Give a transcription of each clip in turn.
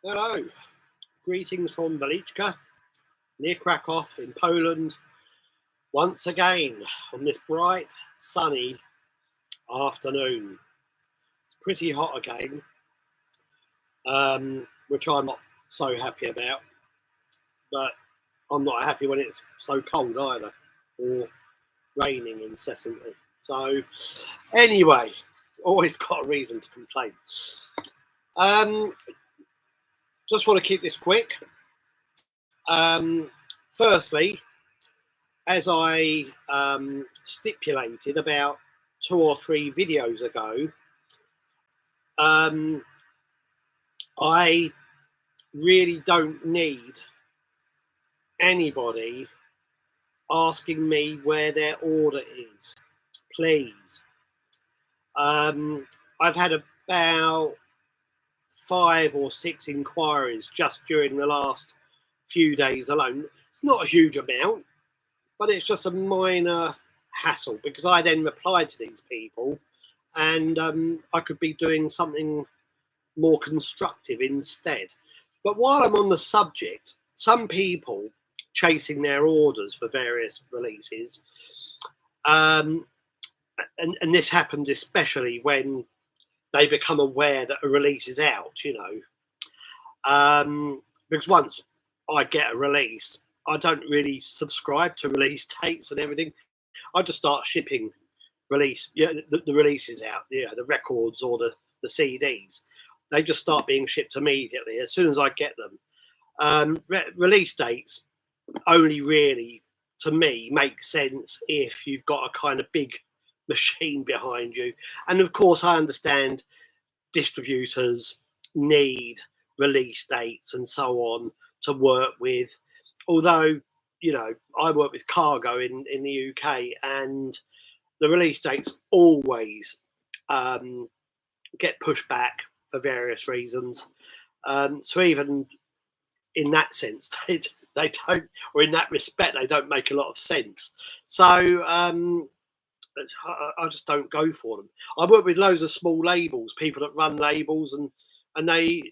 Hello, greetings from Waliczka, near Krakow in Poland, once again on this bright, sunny afternoon. It's pretty hot again, which I'm not so happy about, but I'm not happy when it's so cold either, or raining incessantly. So, anyway, always got a reason to complain. Just want to keep this quick. Firstly, as I stipulated about 2 or 3 videos ago, I really don't need anybody asking me where their order is, please. I've had about 5 or 6 inquiries just during the last few days alone. It's not a huge amount, but it's just a minor hassle because I then replied to these people and I could be doing something more constructive instead. But while I'm on the subject, some people chasing their orders for various releases, and this happens especially when they become aware that a release is out, because once I get a release, I don't really subscribe to release dates and everything. I just start shipping the releases out, the records or the CDs. They just start being shipped immediately as soon as I get them. Release dates only really, to me, make sense if you've got a kind of big machine behind you. And of course, I understand distributors need release dates and so on to work with. Although, I work with cargo in the UK, and the release dates always get pushed back for various reasons. So even in that sense, they don't, or in that respect, they don't make a lot of sense. So I just don't go for them. I work with loads of small labels, people that run labels, and they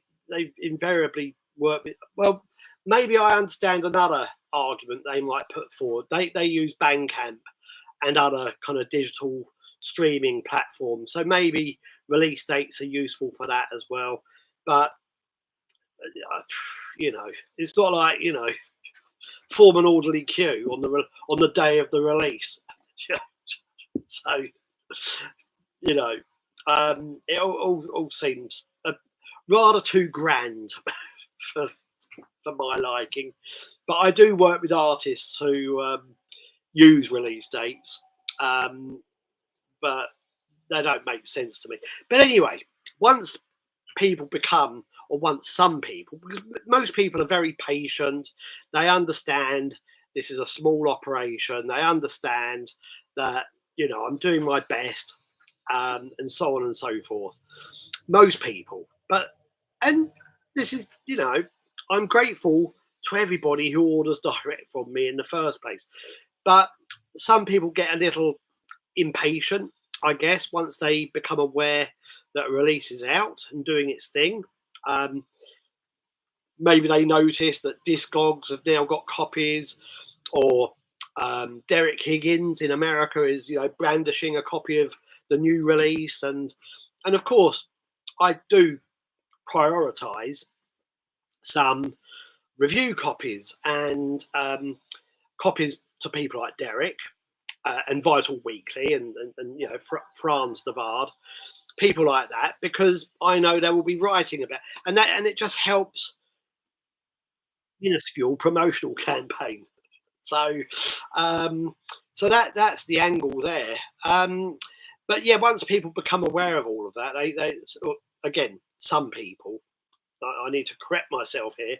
invariably work with. Well, maybe I understand another argument they might put forward. They use Bandcamp and other kind of digital streaming platforms, so maybe release dates are useful for that as well. But it's not like form an orderly queue on the day of the release. So it all seems rather too grand for my liking. But I do work with artists who use release dates, but they don't make sense to me. But anyway, once some people, because most people are very patient, they understand this is a small operation, they understand that I'm doing my best, and so on and so forth. Most people, and this is, I'm grateful to everybody who orders direct from me in the first place. But some people get a little impatient, I guess, once they become aware that a release is out and doing its thing. Maybe they notice that Discogs have now got copies, or Derek Higgins in America is brandishing a copy of the new release, and of course I do prioritize some review copies and copies to people like Derek and Vital Weekly and Franz de Waard, people like that, because I know they will be writing about, and it just helps minuscule promotional campaign. So that's the angle there. But yeah, once people become aware of all of that, they again, some people, I need to correct myself here.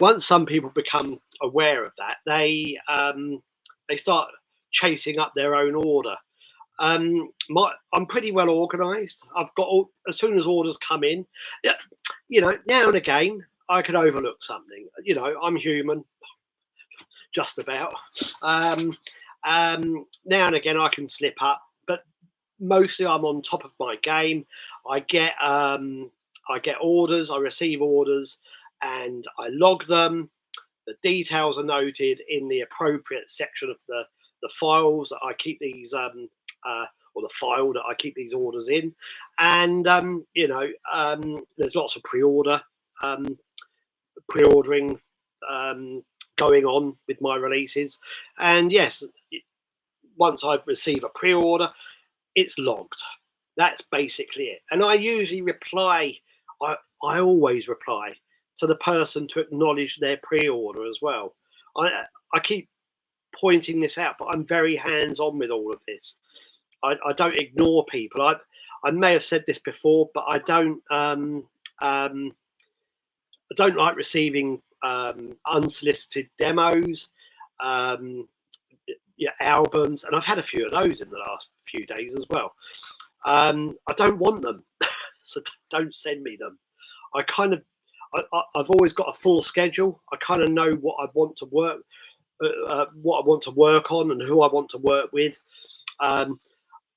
Once some people become aware of that, they start chasing up their own order. I'm pretty well organised. I've got as soon as orders come in, now and again I can overlook something. I'm human, just about. Now and again I can slip up, but mostly I'm on top of my game. I get orders, I receive orders, and I log them. The details are noted in the appropriate section of the files that I keep these or the file that I keep these orders in. And there's lots of pre-ordering going on with my releases. And yes, once I receive a pre-order, it's logged. That's basically it. And I usually reply, I always reply to the person to acknowledge their pre-order as well. I keep pointing this out, but I'm very hands-on with all of this. I don't ignore people. I may have said this before, but I don't like receiving unsolicited demos, albums, and I've had a few of those in the last few days as well. I don't want them, so don't send me them. I've always got a full schedule. I kind of know what I want to work on and who I want to work with.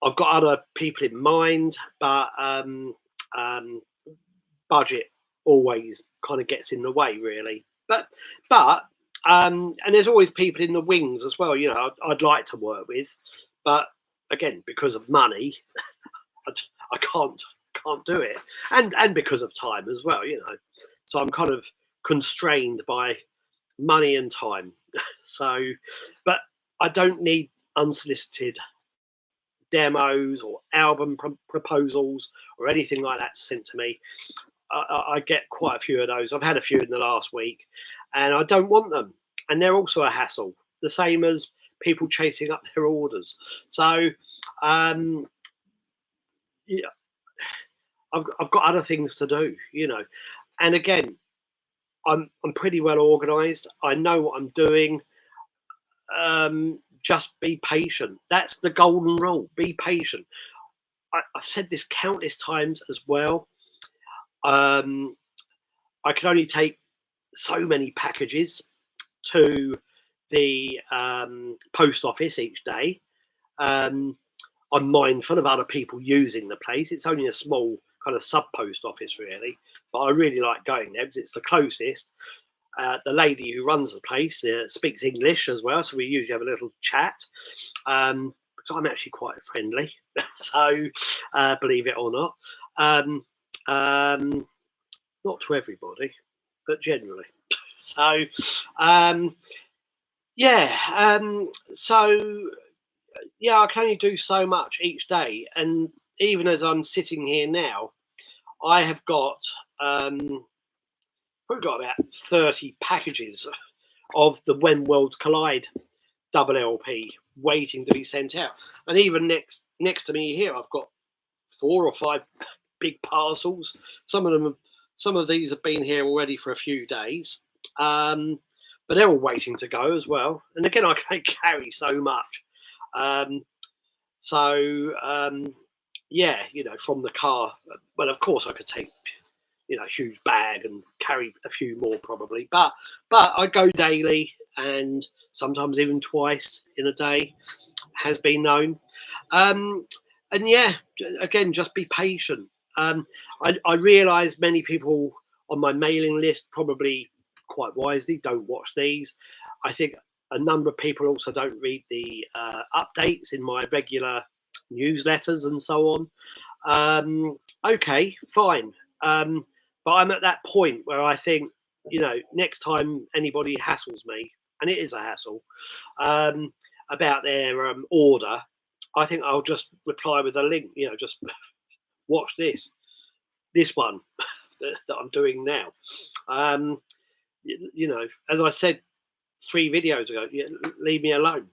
I've got other people in mind, but budget always kind of gets in the way, really. But and there's always people in the wings as well. I'd like to work with, but again, because of money, I can't do it, and because of time as well. So I'm kind of constrained by money and time. So, but I don't need unsolicited demos or album proposals or anything like that sent to me. I get quite a few of those. I've had a few in the last week, and I don't want them. And they're also a hassle, the same as people chasing up their orders. So, I've got other things to do, And again, I'm pretty well organised. I know what I'm doing. Just be patient. That's the golden rule. Be patient. I've said this countless times as well. I can only take so many packages to the post office each day. I'm mindful of other people using the place. It's only a small kind of sub post office, really, but I really like going there because it's the closest. The lady who runs the place speaks English as well, so we usually have a little chat. Because I'm actually quite friendly, so believe it or not. Not to everybody, but generally. So, I can only do so much each day, and even as I'm sitting here now, I have got probably got about 30 packages of the When Worlds Collide double LP waiting to be sent out. And even next to me here, I've got 4 or 5 big parcels. Some of these have been here already for a few days, but they're all waiting to go as well. And again, I can't carry so much. From the car. Well, of course, I could take a huge bag and carry a few more probably, but I go daily and sometimes even twice in a day, has been known. Again, just be patient. I realise many people on my mailing list probably quite wisely don't watch these. I think a number of people also don't read the updates in my regular newsletters and so on. Okay, fine. But I'm at that point where I think, next time anybody hassles me, and it is a hassle, about their order, I think I'll just reply with a link, just watch this one that I'm doing now. As I said 3 videos ago, leave me alone.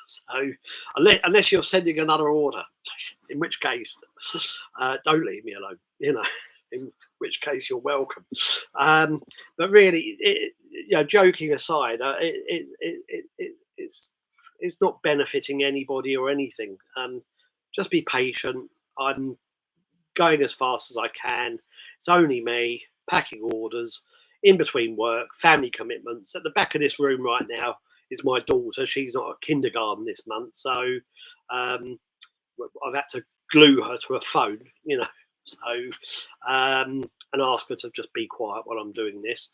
So unless you're sending another order, in which case, don't leave me alone, in which case you're welcome. But really, joking aside, it's not benefiting anybody or anything. Just be patient. I'm going as fast as I can. It's only me packing orders in between work, family commitments. At the back of this room right now is my daughter. She's not at kindergarten this month, so I've had to glue her to a phone, So, and ask her to just be quiet while I'm doing this.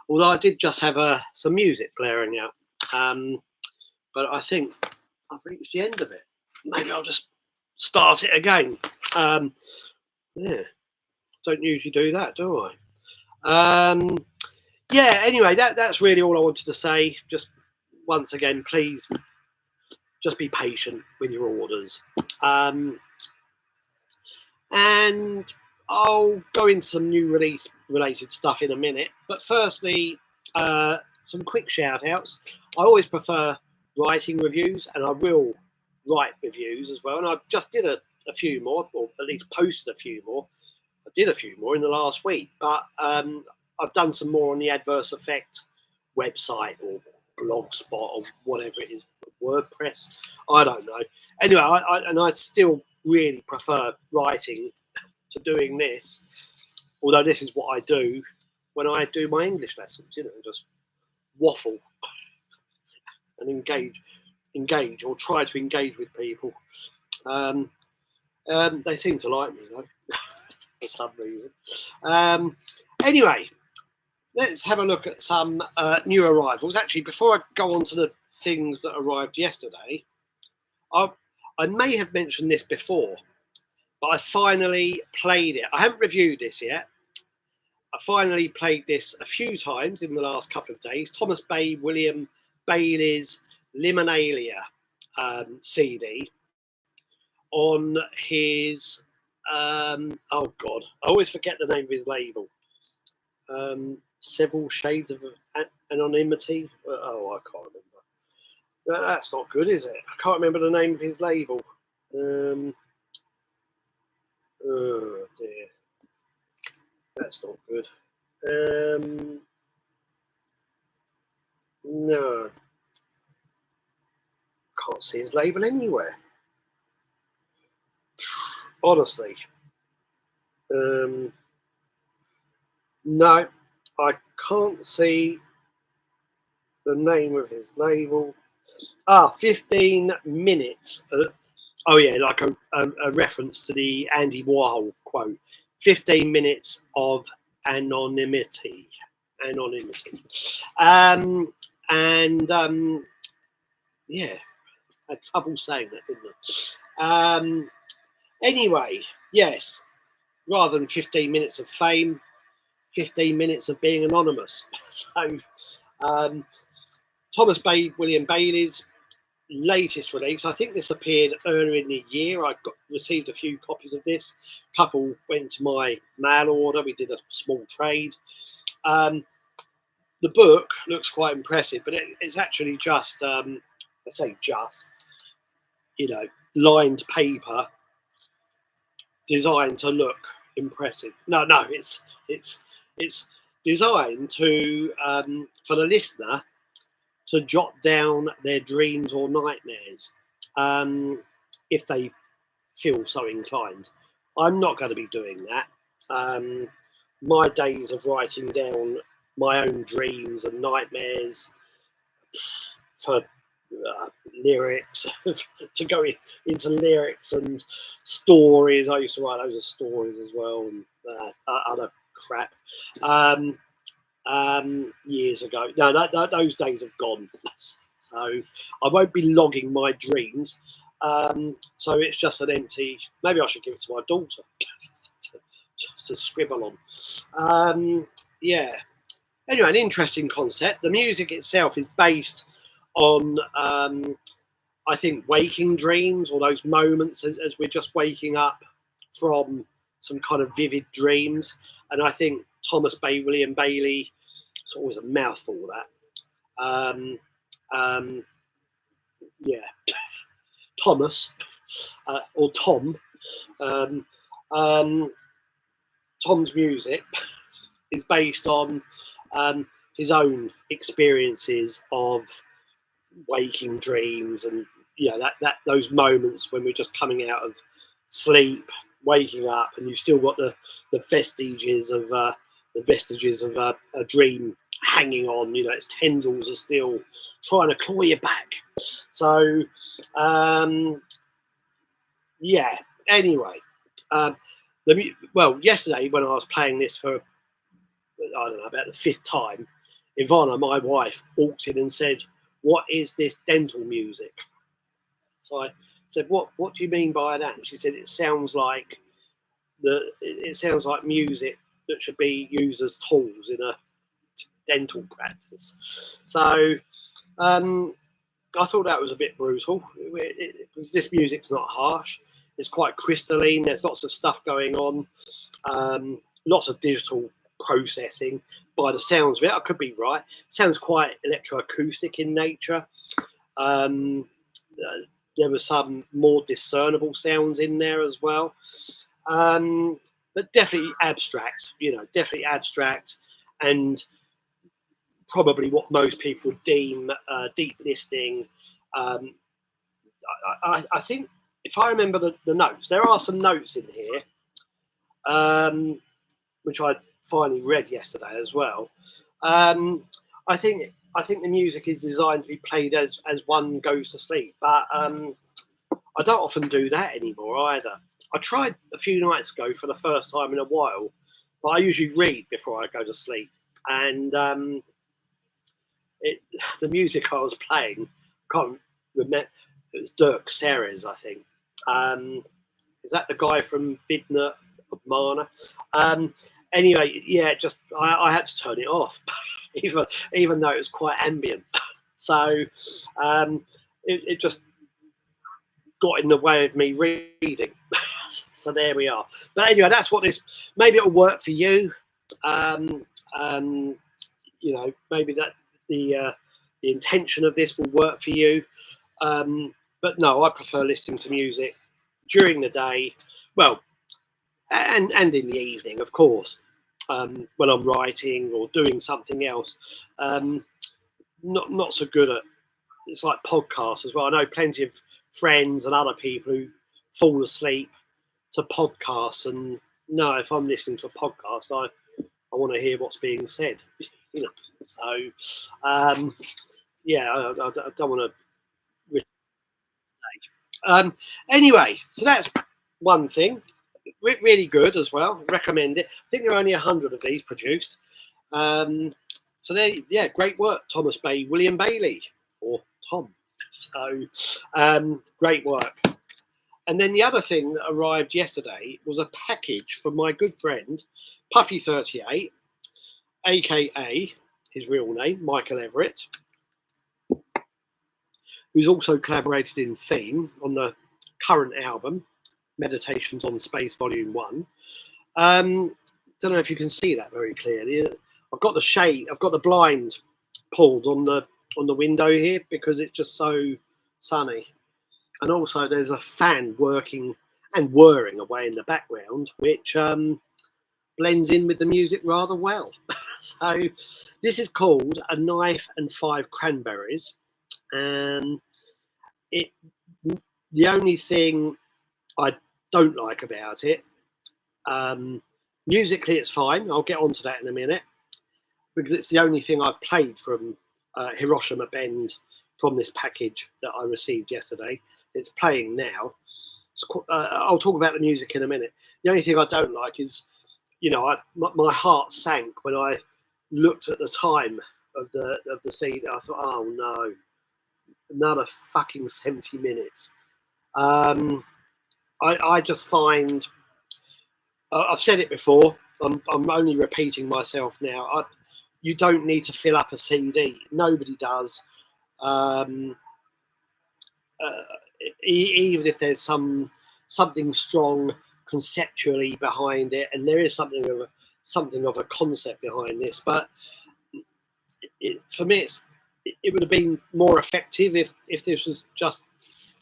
Although I did just have some music blaring out. But I think I've reached the end of it. Maybe I'll just start it again. Yeah, don't usually do that, do I? Yeah, anyway, that's really all I wanted to say. Just once again, please just be patient with your orders. And I'll go into some new release related stuff in a minute. But firstly, some quick shout outs. I always prefer writing reviews, and I will write reviews as well. And I just did a few more, or at least posted a few more. I did a few more in the last week, but I've done some more on the Adverse Effect website or Blogspot or whatever it is, WordPress. I don't know. Anyway, I still really prefer writing to doing this, although this is what I do when I do my English lessons, just waffle and engage or try to engage with people. They seem to like me though for some reason. Anyway, let's have a look at some new arrivals. Actually, before I go on to the things that arrived yesterday, I may have mentioned this before, but I finally played it. I haven't reviewed this yet. I finally played this a few times in the last couple of days. Thomas Bey William Bailey's Liminalia CD on his, oh God, I always forget the name of his label. Several Shades of Anonymity. Oh, I can't remember. That's not good, is it? I can't remember the name of his label. Oh dear, that's not good. No, can't see his label anywhere. Honestly, no, I can't see the name of his label. 15 minutes. Oh yeah, like a reference to the Andy Warhol quote. 15 minutes of anonymity. Yeah, I had trouble saying that, didn't I? Anyway, yes, rather than 15 minutes of fame, 15 minutes of being anonymous. So, Thomas Bey William Bailey's latest release. I think this appeared earlier in the year. I received a few copies of this. A couple went to my mail order. We did a small trade. The book looks quite impressive, but it's actually just, I say just, lined paper designed to look impressive. No, it's designed to for the listener to jot down their dreams or nightmares if they feel so inclined. I'm not going to be doing that. My days of writing down my own dreams and nightmares for lyrics, to go into lyrics and stories. I used to write loads of stories as well and other crap. Years ago. No, those days have gone. So I won't be logging my dreams. So it's just an empty. Maybe I should give it to my daughter to scribble on. Yeah. Anyway, an interesting concept. The music itself is based on, I think, waking dreams, or those moments as we're just waking up from some kind of vivid dreams. And I think Thomas Bey William Bailey, it's always a mouthful, that. Yeah, Thomas or Tom. Tom's music is based on his own experiences of waking dreams, and that those moments when we're just coming out of sleep, waking up, and you've still got the vestiges of a dream hanging on. Its tendrils are still trying to claw you back. So yeah. Anyway, Well, yesterday when I was playing this for, I don't know, about the fifth time, Ivana, my wife, walked in and said, "What is this dental music?" So I said, "What do you mean by that?" And she said, it sounds like music that should be used as tools in a dental practice." So I thought that was a bit brutal, because this music's not harsh. It's quite crystalline. There's lots of stuff going on, lots of digital processing. By the sounds of it, I could be right. Sounds quite electroacoustic in nature. There were some more discernible sounds in there as well, but definitely abstract. Definitely abstract, and probably what most people would deem deep listening. I think, if I remember the notes, there are some notes in here, which I finally read yesterday as well. I think the music is designed to be played as one goes to sleep, but I don't often do that anymore either. I tried a few nights ago for the first time in a while, but I usually read before I go to sleep, and the music I was playing, I can't remember. It was Dirk Serres, I think. Is that the guy from Vidna of Mana? Anyway, yeah, I had to turn it off, even though it was quite ambient. So it just got in the way of me reading. So there we are. But anyway, that's what this. Maybe it'll work for you. Maybe that the intention of this will work for you. But no, I prefer listening to music during the day. Well, and in the evening, of course, when I'm writing or doing something else. Not so good at. It's like podcasts as well. I know plenty of friends and other people who fall asleep to podcasts, and no, if I'm listening to a podcast, I want to hear what's being said. So yeah, I don't want to. Anyway, so that's one thing. Really good as well. Recommend it. I think there are only 100 of these produced. So there, yeah, great work, Thomas Bey William Bailey, or Tom. So great work. And then the other thing that arrived yesterday was a package from my good friend Puppy38, aka his real name, Michael Everett, who's also collaborated in theme on the current album, Meditations on Space Volume 1. Don't know if you can see that very clearly. I've got the blind pulled on the window here because it's just so sunny. And also there's a fan working and whirring away in the background, which blends in with the music rather well. So this is called A Knife and Five Cranberries. And the only thing I don't like about it, musically it's fine. I'll get onto that in a minute, because it's the only thing I've played from Hiroshimabend from this package that I received yesterday. It's playing now. I'll talk about the music in a minute. The only thing I don't like is, my heart sank when I looked at the time of the CD. I thought, oh no, another fucking 70 minutes. I just find, I've said it before, I'm only repeating myself now. You don't need to fill up a CD. Nobody does. Even if there's something strong conceptually behind it, and there is something of a concept behind this, but for me, it would have been more effective if this was just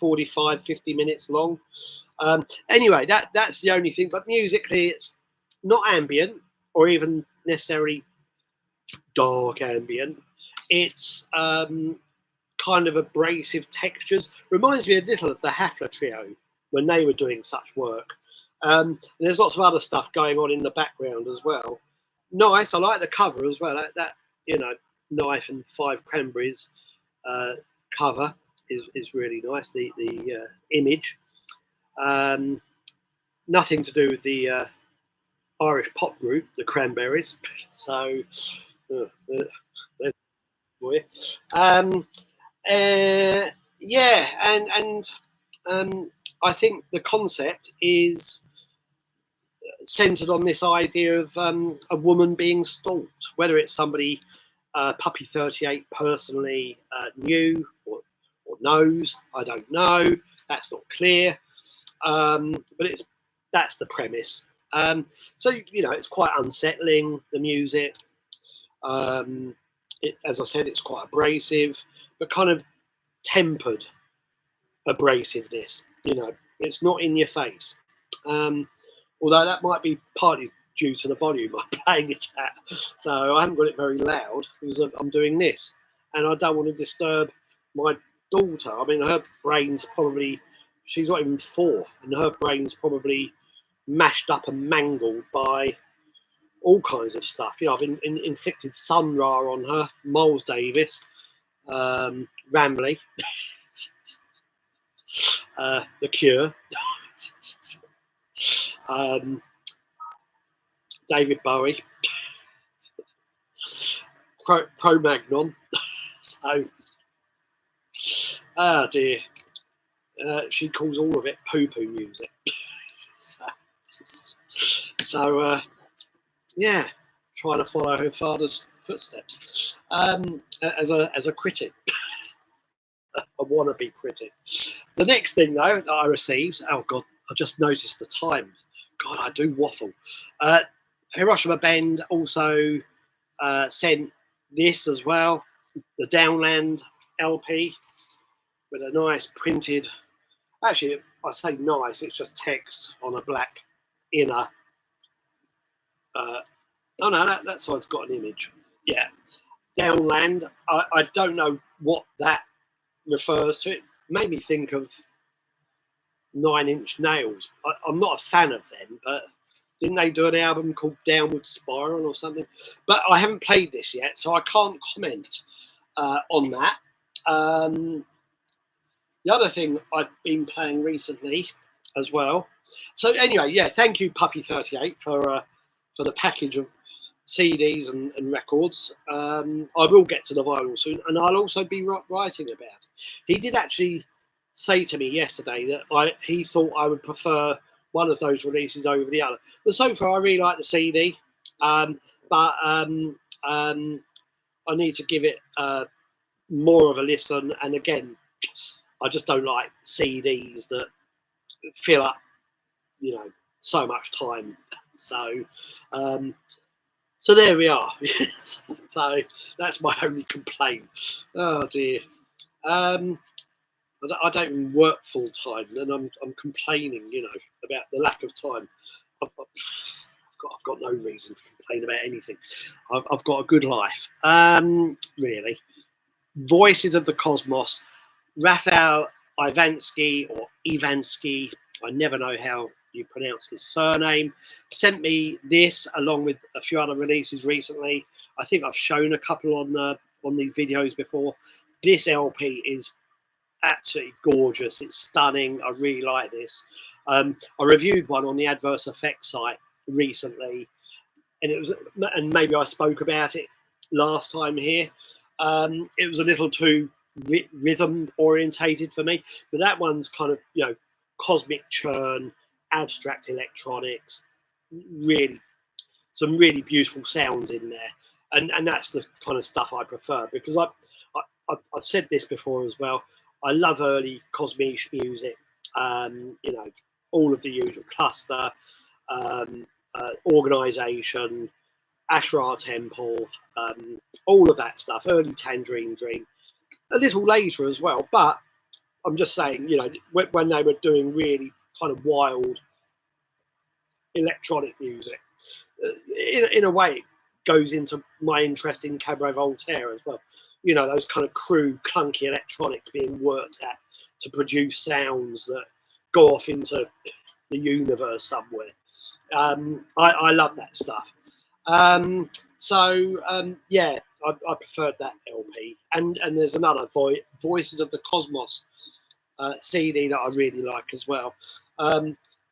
45-50 minutes long. Anyway, that's the only thing. But musically, it's not ambient or even necessarily dark ambient. It's kind of abrasive textures. Reminds me a little of the Hafler Trio when they were doing such work. And there's lots of other stuff going on in the background as well. Nice. I like the cover as well. That Knife and Five Cranberries cover is really nice. The image. Nothing to do with the Irish pop group, the Cranberries. So, there's for you. Yeah, and I think the concept is centered on this idea of a woman being stalked, whether it's somebody Puppy 38 personally knew or knows, I don't know. That's not clear, but that's the premise. So it's quite unsettling, the music. As I said, it's quite abrasive, but kind of tempered abrasiveness. It's not in your face. Although that might be partly due to the volume I'm playing it at. So I haven't got it very loud because I'm doing this, and I don't want to disturb my daughter. I mean, her brain's probably, she's not even 4, and her brain's probably mashed up and mangled by all kinds of stuff. I've inflicted Sun Ra on her, Miles Davis, Ramley, The Cure, David Bowie, Cro-Magnon. So, oh dear, she calls all of it poo-poo music. So yeah, trying to follow her father's footsteps as a critic, a wannabe critic. The next thing though that I received, oh god, I just noticed the time. God, I do waffle. Hiroshimabend also sent this as well, the Downland LP with a nice printed. Actually, I say nice. It's just text on a black inner. Oh no, that side's got an image. Yeah, Downland. I don't know what that refers to. It made me think of 9 Inch Nails. I'm not a fan of them, but didn't they do an album called Downward Spiral or something? But I haven't played this yet, so I can't comment on that. The other thing I've been playing recently as well. So anyway, yeah, thank you, Puppy 38, for the package of CDs and records. I will get to the vinyl soon, and I'll also be writing about it. He did actually say to me yesterday that he thought I would prefer one of those releases over the other. But so far, I really like the CD, but I need to give it more of a listen. And again, I just don't like CDs that fill up, so much time. So, so there we are. So that's my only complaint. Oh dear. I don't even work full time, and I'm complaining, about the lack of time. I've got no reason to complain about anything. I've got a good life. Really. Voices of the Cosmos, Raphael Ivansky or Ivansky, I never know how you pronounce his surname, sent me this along with a few other releases recently. I think I've shown a couple on these videos before. This LP is absolutely gorgeous. It's stunning. I really like this. I reviewed one on the Adverse Effects site recently, and maybe I spoke about it last time here. It was a little too rhythm orientated for me, but that one's kind of cosmic churn, abstract electronics, really some really beautiful sounds in there, and that's the kind of stuff I prefer, because I've said this before as well. I love early cosmic music, all of the usual Cluster, Organisation, Ashrar Temple, all of that stuff, early Tangerine Dream, a little later as well. But I'm just saying, when they were doing really kind of wild electronic music, in a way, it goes into my interest in Cabaret Voltaire as well. Those kind of crude, clunky electronics being worked at to produce sounds that go off into the universe somewhere. I love that stuff. Yeah, I preferred that LP. And there's another Voices of the Cosmos CD that I really like as well.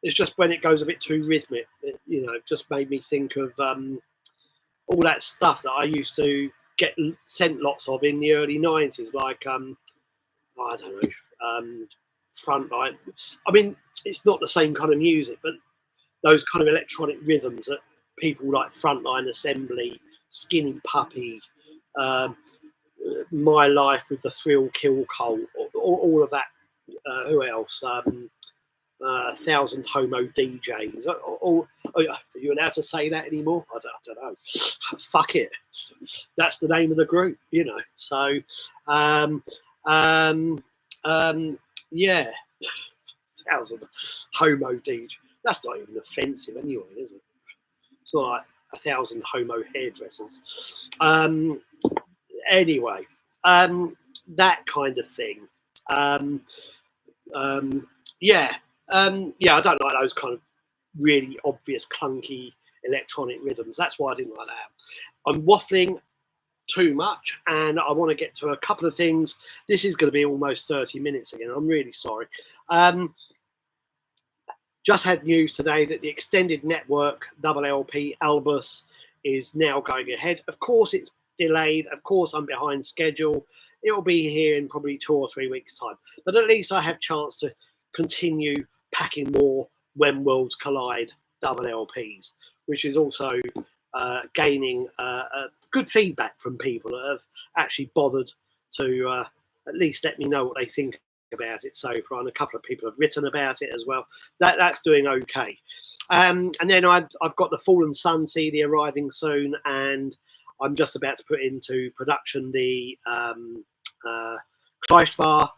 It's just when it goes a bit too rhythmic, you know, it just made me think of all that stuff that I used to get sent lots of in the early 90s, like I don't know, Frontline. I mean, it's not the same kind of music, but those kind of electronic rhythms that people like Frontline Assembly, Skinny Puppy, My Life with the Thrill Kill Cult, all of that. Who else? 1,000 Homo DJs. Are you allowed to say that anymore? I don't know. Fuck it. That's the name of the group, you know. So, yeah, 1,000 Homo DJ. That's not even offensive anyway, is it? It's not like 1,000 Homo hairdressers. Anyway, that kind of thing. Yeah, I don't like those kind of really obvious clunky electronic rhythms. That's why I didn't like that. I'm waffling too much, and I want to get to a couple of things. This is going to be almost 30 minutes again. I'm really sorry. Just had news today that the Extended Network double LP Albus is now going ahead. Of course, it's delayed. Of course, I'm behind schedule. It will be here in probably 2 or 3 weeks' time. But at least I have chance to continue packing more When Worlds Collide double LPs, which is also gaining good feedback from people that have actually bothered to at least let me know what they think about it so far, and a couple of people have written about it as well. That's doing okay. And then I've got the Fallen Sun CD arriving soon, and I'm just about to put into production the Kleistwahr,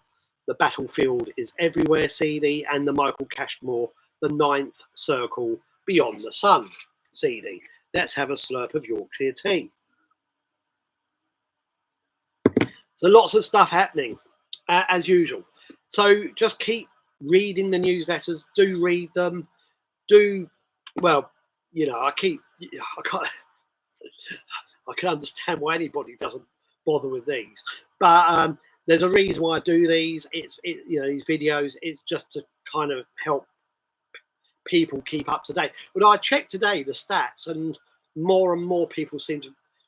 The Battlefield is Everywhere CD, and the Michael Cashmore, The Ninth Circle Beyond the Sun CD. Let's have a slurp of Yorkshire tea. So lots of stuff happening, as usual. So just keep reading the newsletters. Do read them. Well, you know, I can understand why anybody doesn't bother with these, but there's a reason why I do these. You know, these videos. It's just to kind of help people keep up to date. But I checked today the stats, and more people seem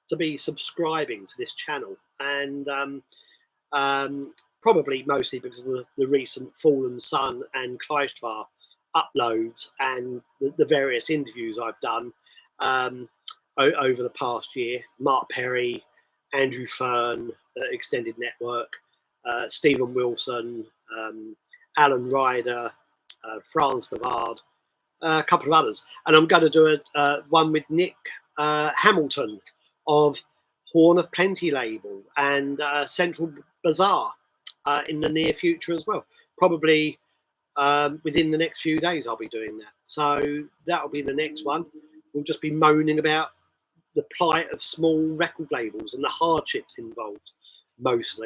to be subscribing to this channel, and probably mostly because of the recent Fallen Sun and Kleistwahr uploads and the various interviews I've done over the past year. Mark Perry, Andrew Fern, Extended Network, Stephen Wilson, Alan Ryder, Franz Devard, a couple of others. And I'm going to do one with Nick Hamilton of Horn of Plenty label and Central Bazaar in the near future as well. Probably within the next few days I'll be doing that. So that'll be the next one. We'll just be moaning about the plight of small record labels and the hardships involved, most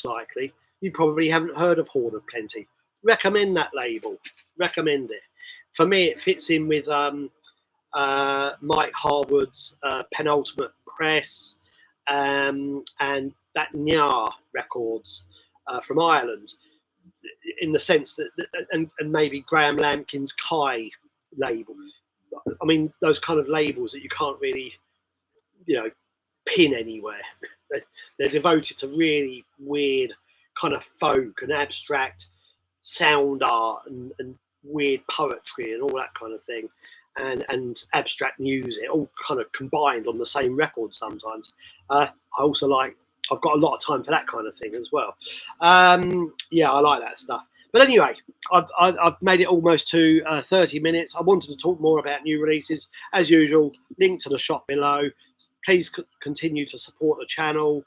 likely. You probably haven't heard of Horn of Plenty. Recommend that label. Recommend it. For me, it fits in with Mike Harwood's Penultimate Press and that Nyar Records from Ireland, in the sense that, and maybe Graham Lampkin's Kai label. I mean, those kind of labels that you can't really, you know, pin anywhere. They're devoted to really weird kind of folk and abstract sound art and weird poetry and all that kind of thing, and abstract music, all kind of combined on the same record sometimes. I also like, I've got a lot of time for that kind of thing as well. Yeah, I like that stuff. But anyway, I've made it almost to 30 minutes. I wanted to talk more about new releases. As usual, link to the shop below. Please continue to support the channel,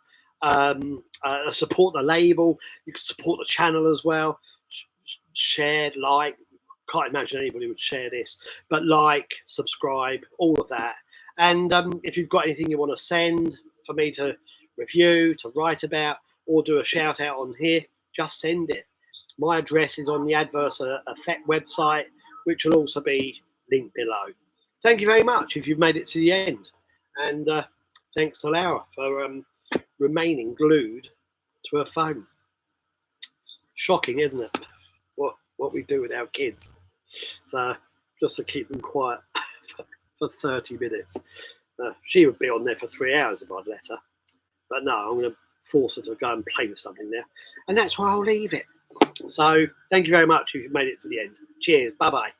support the label. You can support the channel as well. Share, like. Can't imagine anybody would share this, but like, subscribe, all of that. And if you've got anything you want to send for me to review, to write about, or do a shout out on here, just send it. My address is on the Adverse Effect website, which will also be linked below. Thank you very much if you've made it to the end. And thanks to Laura for remaining glued to her phone. Shocking, isn't it? What we do with our kids. So just to keep them quiet for 30 minutes. She would be on there for 3 hours if I'd let her. But no, I'm going to force her to go and play with something now. And that's why I'll leave it. So thank you very much if you've made it to the end. Cheers. Bye-bye.